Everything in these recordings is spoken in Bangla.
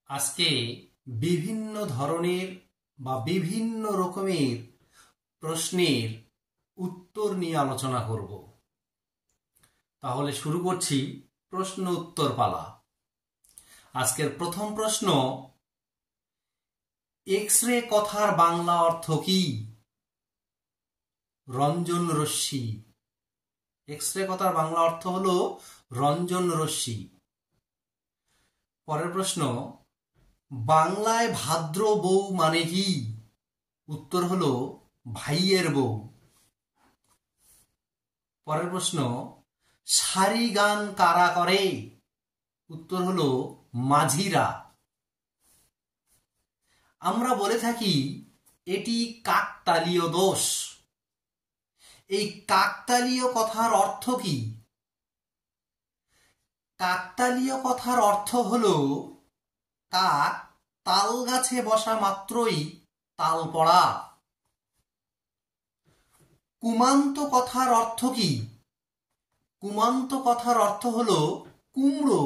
আজকে বিভিন্ন ধরনের বা বিভিন্ন রকমের প্রশ্নের উত্তর নিয়ে আলোচনা করব। তাহলে শুরু করছি প্রশ্ন উত্তর পালা। আজকের প্রথম প্রশ্ন, এক্স-রে কথার বাংলা অর্থ কি? রঞ্জন রশ্মি। এক্স-রে কথার বাংলা অর্থ হলো রঞ্জন রশ্মি। পরের প্রশ্ন, বাংলায় ভাদ্র বউ মানে কি? উত্তর হলো ভাইয়ের বউ। পরের প্রশ্ন, সারি গান কারা করে? উত্তর হলো মাঝিরা। আমরা বলে থাকি এটি কাকতালীয় দোষ। এই কাকতালীয় কথার অর্থ কি? কাকতালীয় কথার অর্থ হলো কাক তাল গাছে বসা মাত্রই তাল পড়া। কুমান্ত কথার অর্থ কি? কুমান্ত কথার অর্থ হলো কুমড়ো।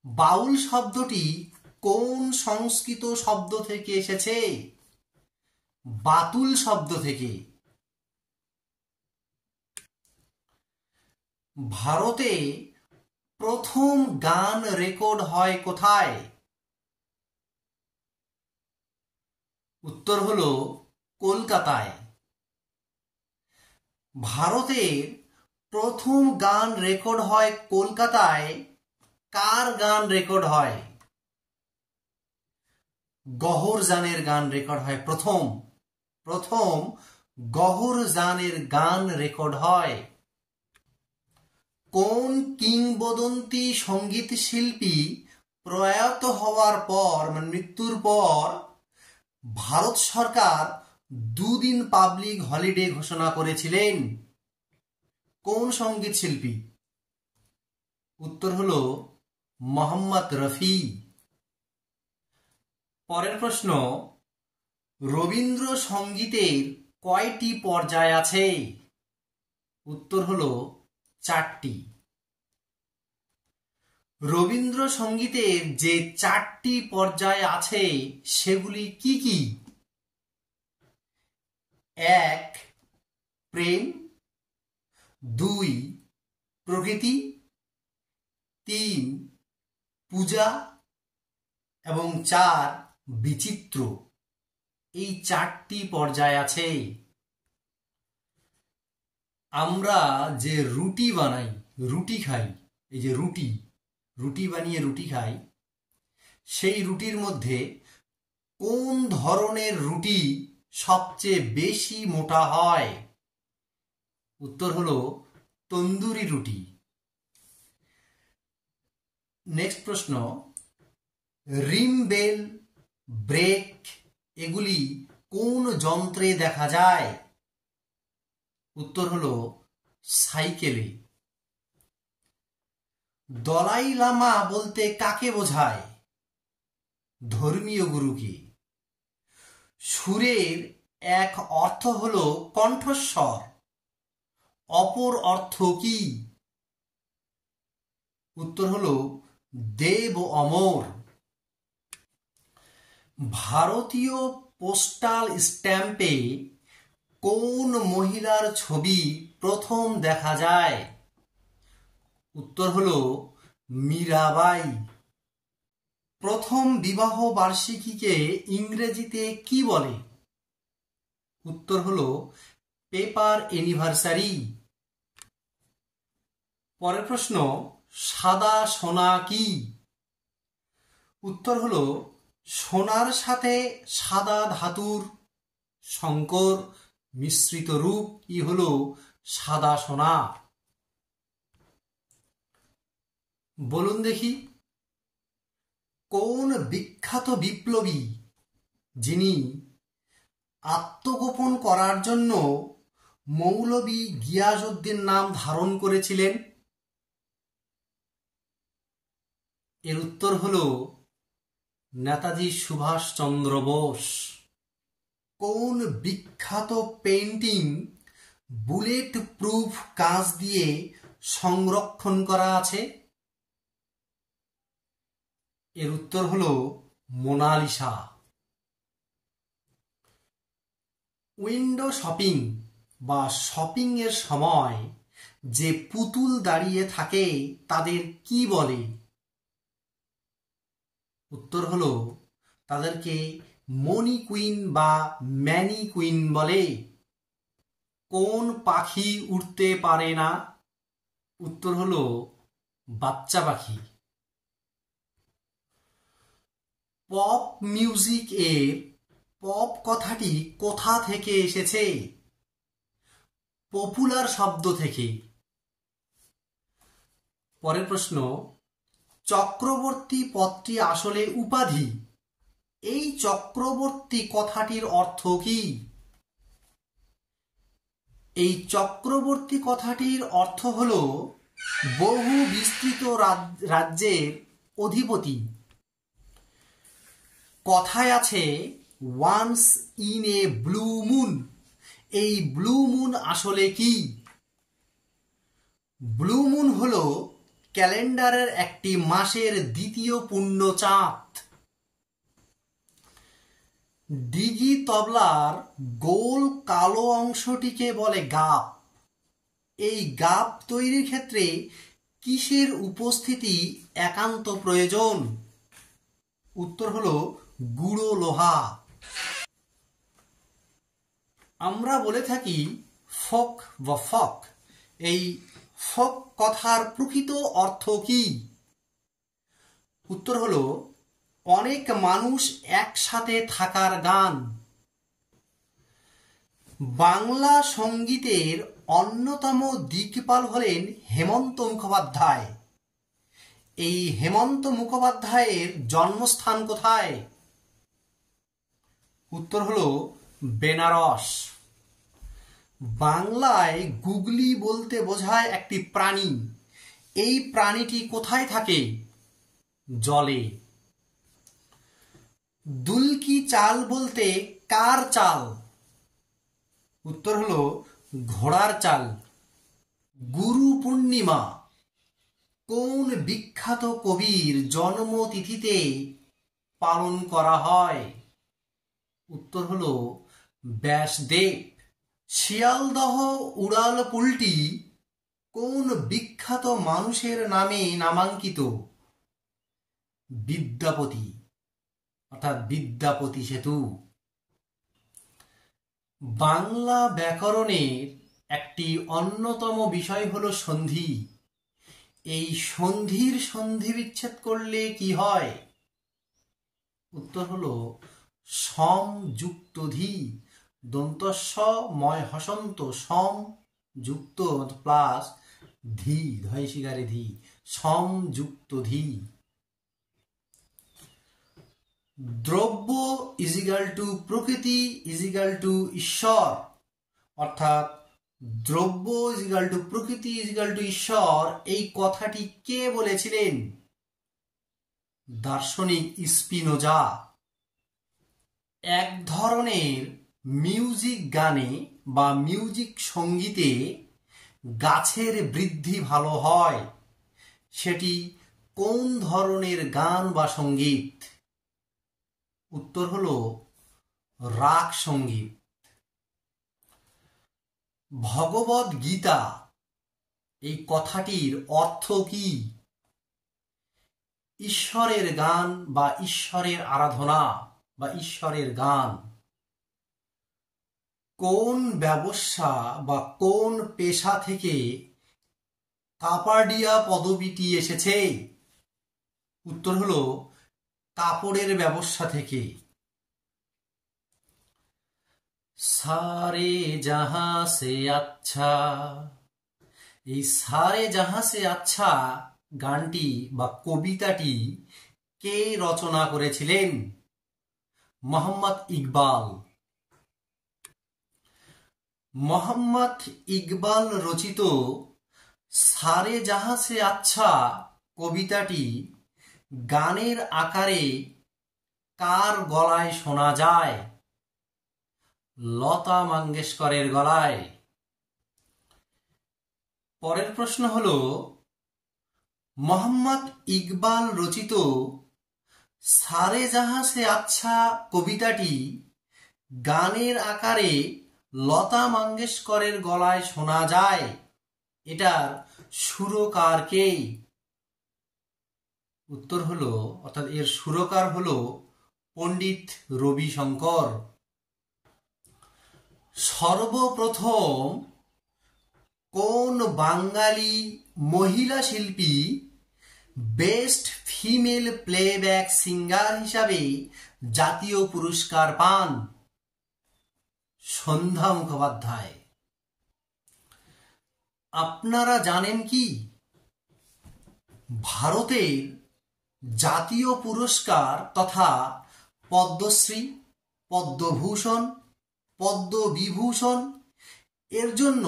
বাউল শব্দটি কোন সংস্কৃত শব্দ থেকে এসেছে? বাতুল শব্দ থেকে। ভারতে প্রথম গান রেকর্ড হয় কোথায়? উত্তর হলো কলকাতায়। ভারতের প্রথম গান রেকর্ড হয় কলকাতায়। কার গান রেকর্ড হয়? গওহরজানের গান রেকর্ড হয় প্রথম গওহরজানের গান রেকর্ড হয়। কোন কিংবদন্তি সঙ্গীত শিল্পী প্রয়াত হওয়ার পর মৃত্যুর পর ভারত সরকার দুদিন পাবলিক হলিডে ঘোষণা করেছিলেন? কোন সঙ্গীত শিল্পী? উত্তর হলো মোহাম্মদ রফি। পরের প্রশ্ন, রবীন্দ্র সঙ্গীতের কয়টি পর্যায় আছে? উত্তর হলো 4টি। রবীন্দ্র সঙ্গীতের যে 4টি পর্যায় আছে সেগুলি কি কি? 1 প্রেম, 2 প্রকৃতি, 3 পূজা এবং 4 বিচিত্র। এই 4টি পর্যায় আছে। আমরা যে রুটি বানাই, রুটি খাই, এই যে রুটি বানিয়ে রুটি খাই, সেই রুটির মধ্যে কোন ধরনের রুটি সবচেয়ে বেশি মোটা হয়? উত্তর হলো তন্দুরি রুটি। নেক্সট প্রশ্ন, রিম বেল, ব্রেক এগুলি কোন যন্ত্রে দেখা যায়? উত্তর হলো সাইকেলে। দলাই লামা বলতে কাকে বোঝায়? ধর্মীয় গুরুকে। সুরের এক অর্থ হলো কণ্ঠস্বর, অপর অর্থ কি? উত্তর হলো দেব অমর। ভারতীয় পোস্টাল স্ট্যাম্পে কোন মহিলার ছবি প্রথম দেখা যায়? উত্তর হলো মীরাবাই। প্রথম বিবাহ বার্ষিকীকে ইংরেজিতে কি বলে? উত্তর হলো পেপার অ্যানিভার্সারি। পরের প্রশ্ন, সাদা সোনা কি? উত্তর হলো সোনার সাথে সাদা ধাতুর সংকর মিশ্রিত রূপ ই হলো সাদা সোনা। বলুন দেখি, কোন বিখ্যাত বিপ্লবী যিনি আত্মগোপন করার জন্য মৌলভী গিয়াসউদ্দিন নাম ধারণ করেছিলেন? এর উত্তর হলো নেতাজি সুভাষচন্দ্র বোস। কোন বিখ্যাত পেইন্টিং বুলেট প্রুফ কাঁচ দিয়ে সংরক্ষণ করা আছে? এর উত্তর হলো মোনালিসা। উইন্ডো শপিং বা শপিং এর সময় যে পুতুল দাঁড়িয়ে থাকে তাদের কি বলে? উত্তর হলো তাদেরকে মনি কুইন বা ম্যানি কুইন বলে। কোন পাখি উড়তে পারে না? উত্তর হলো বাচ্চা পাখি। পপ মিউজিক এর পপ কথাটি কোথা থেকে এসেছে? পপুলার শব্দ থেকে। পরের প্রশ্ন, চক্রবর্তী পদটি আসলে উপাধি। এই চক্রবর্তী কথাটির অর্থ কি? এই চক্রবর্তী কথাটির অর্থ হল বহু বিস্তৃত রাজ্যের অধিপতি। কথায় আছে once in a blue moon. এই ব্লু মুন আসলে কি? ব্লু মুন হল ক্যালেন্ডারের একটি মাসের দ্বিতীয় পূর্ণ চাঁদ। ডিগি তবলার গোল কালো অংশটিকে বলে গাপ। এই গাপ তৈরির ক্ষেত্রে কিসের উপস্থিতি একান্ত প্রয়োজন? উত্তর হলো গুঁড়ো লোহা। আমরা বলে থাকি ফোক বা ফক। এই ফোক কথার প্রকৃত অর্থ কি? উত্তর হলো অনেক মানুষ একসাথে থাকার গান। বাংলা সঙ্গীতের অন্যতম দিকপাল হলেন হেমন্ত মুখোপাধ্যায়। এই হেমন্ত মুখোপাধ্যায়ের জন্মস্থান কোথায়? উত্তর হলো বেনারস। বাংলায় গুগলি বলতে বোঝায় একটি প্রাণী। এই প্রাণীটি কোথায় থাকে? জলে। দুলকি চাল বলতে কার চাল? উত্তর হলো ঘোড়ার চাল। গুরু পূর্ণিমা কোন বিখ্যাত কবির জন্মতিথিতে পালন করা হয়? উত্তর হলো ব্যাসদেব। শিয়ালদহ উড়ালপুলটি কোন বিখ্যাত মানুষের নামে নামাঙ্কিত? বিদ্যাপতি, অর্থাৎ বিদ্যাপতি সেতু। বাংলা ব্যাকরণের একটি অন্যতম বিষয় হলো সন্ধি। এই সন্ধির সন্ধি বিচ্ছেদ করলে কি হয়? উত্তর হলো সম যুক্ত ধি। দন্তস্ব ময় হসন্ত সম যুক্ত প্লাস ধি ধয় শিকারে ধি, সম যুক্ত ধি। দ্রব্য ইজিক্যাল টু প্রকৃতি ইজিক্যাল টু ঈশ্বর, অর্থাৎ দ্রব্য ইজিক্যাল টু প্রকৃতি ইজিক্যাল টু ঈশ্বর, এই কথাটি কে বলেছিলেন? দার্শনিক স্পিনোজা। এক ধরনের মিউজিক গানে বা মিউজিক সঙ্গীতে গাছের বৃদ্ধি ভালো হয়। সেটি কোন ধরনের গান বা সঙ্গীত? উত্তর হলো রাগ সঙ্গীত। ভগবদ গীতা এই কথাটির অর্থ কি? ঈশ্বরের গান বা ঈশ্বরের আরাধনা বা ঈশ্বরের গান। কোন ব্যবসা বা কোন পেশা থেকে কাপাডিয়া পদবীটি এসেছে? উত্তর হলো কাপড়ের ব্যবসা থেকে। সারে জাহাঁ সে আচ্ছা, এই সারে জাহাঁ সে আচ্ছা গানটি বা কবিতাটি কে রচনা করেছিলেন? মোহাম্মদ ইকবাল। মোহাম্মদ ইকবাল রচিত সারে জাহাঁ সে আচ্ছা কবিতাটি গানের আকারে কার গলায় শোনা যায়? লতা মঙ্গেশকরের গলায়। পরের প্রশ্ন হলো মোহাম্মদ ইকবাল রচিত সারে জাহাঁ সে আচ্ছা কবিতাটি গানের আকারে লতা মঙ্গেশকরের গলায় শোনা যায়, এটার সুরকার কে? উত্তর হলো, অর্থাৎ এর সুরকার হলো পণ্ডিত রবিশঙ্কর। সর্বপ্রথম কোন বাঙালি মহিলা শিল্পী বেস্ট ফিমেল প্লেব্যাক সিঙ্গার হিসাবে জাতীয় পুরস্কার পান? সন্ধ্যা মুখোপাধ্যায়। আপনারা জানেন কি ভারতের জাতীয় পুরস্কার তথা পদ্মশ্রী, পদ্মভূষণ, পদ্মবিভূষণ এর জন্য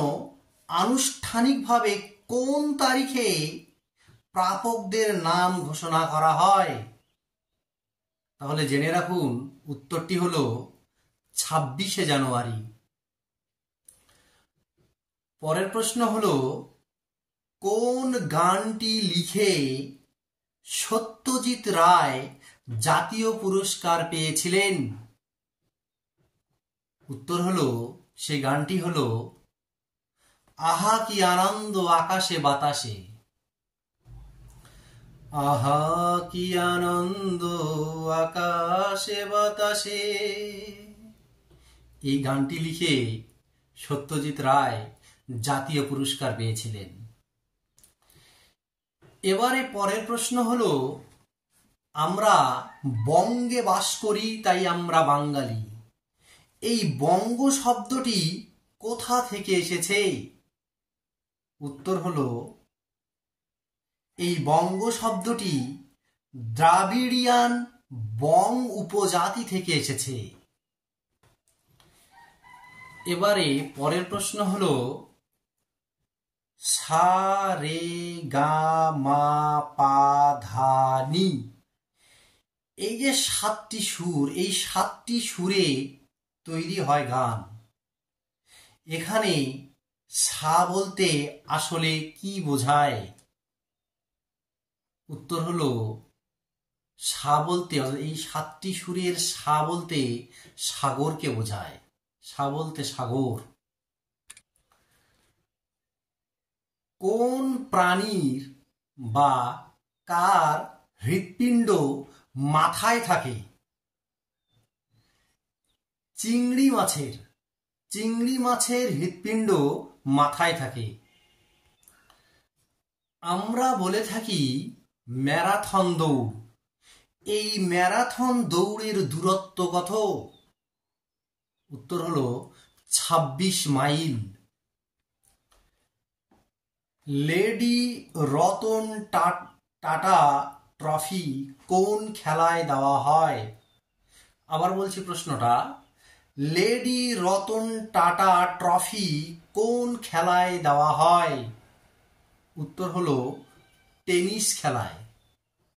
আনুষ্ঠানিকভাবে কোন তারিখে প্রাপকদের নাম ঘোষণা করা হয়? তাহলে জেনে রাখুন, উত্তরটি হলো 26শে জানুয়ারি। পরের প্রশ্ন হলো, কোন গানটি লিখে সত্যজিৎ রায় জাতীয় পুরস্কার পেয়েছিলেন? উত্তর হলো, সেই গানটি হলো আহা কি আনন্দ আকাশে বাতাসে। আহা কি আনন্দ আকাশে বাতাসে, এই গানটি লিখে সত্যজিৎ রায় জাতীয় পুরস্কার পেয়েছিলেন। এবারে পরের প্রশ্ন হলো, আমরা বঙ্গে বাস করি তাই আমরা বাঙালি, এই বঙ্গ শব্দটি কোথা থেকে এসেছে? উত্তর হলো, এই বঙ্গ শব্দটি দ্রাবিড়িয়ান বং উপজাতি থেকে এসেছে। এবারে পরের প্রশ্ন হলো, সা রে গা মা পা ধা নি, এই যে 7টি সুর, এই 7টি সুরে তৈরি হয় গান। এখানে সা বলতে আসলে কি বোঝায়? উত্তর হলো, সা বলতে, এই 7টি সুরের সা বলতে সাগরকে বোঝায়। সা বলতে সাগর। কোন প্রাণীর বা কার হৃৎপিণ্ড মাথায় থাকে? চিংড়ি মাছের। চিংড়ি মাছের হৃৎপিণ্ড মাথায় থাকে। আমরা বলে থাকি ম্যারাথন দৌড়, এই ম্যারাথন দৌড়ের দূরত্ব কত? উত্তর হলো 26 mile. Lady Ratan Tata trophy কোন খেলায় দেওয়া হয়? আবার বলছি প্রশ্নটা, লেডি রতন টাটা ট্রফি কোন খেলায় দেওয়া হয়? উত্তর হলো টেনিস খেলায়।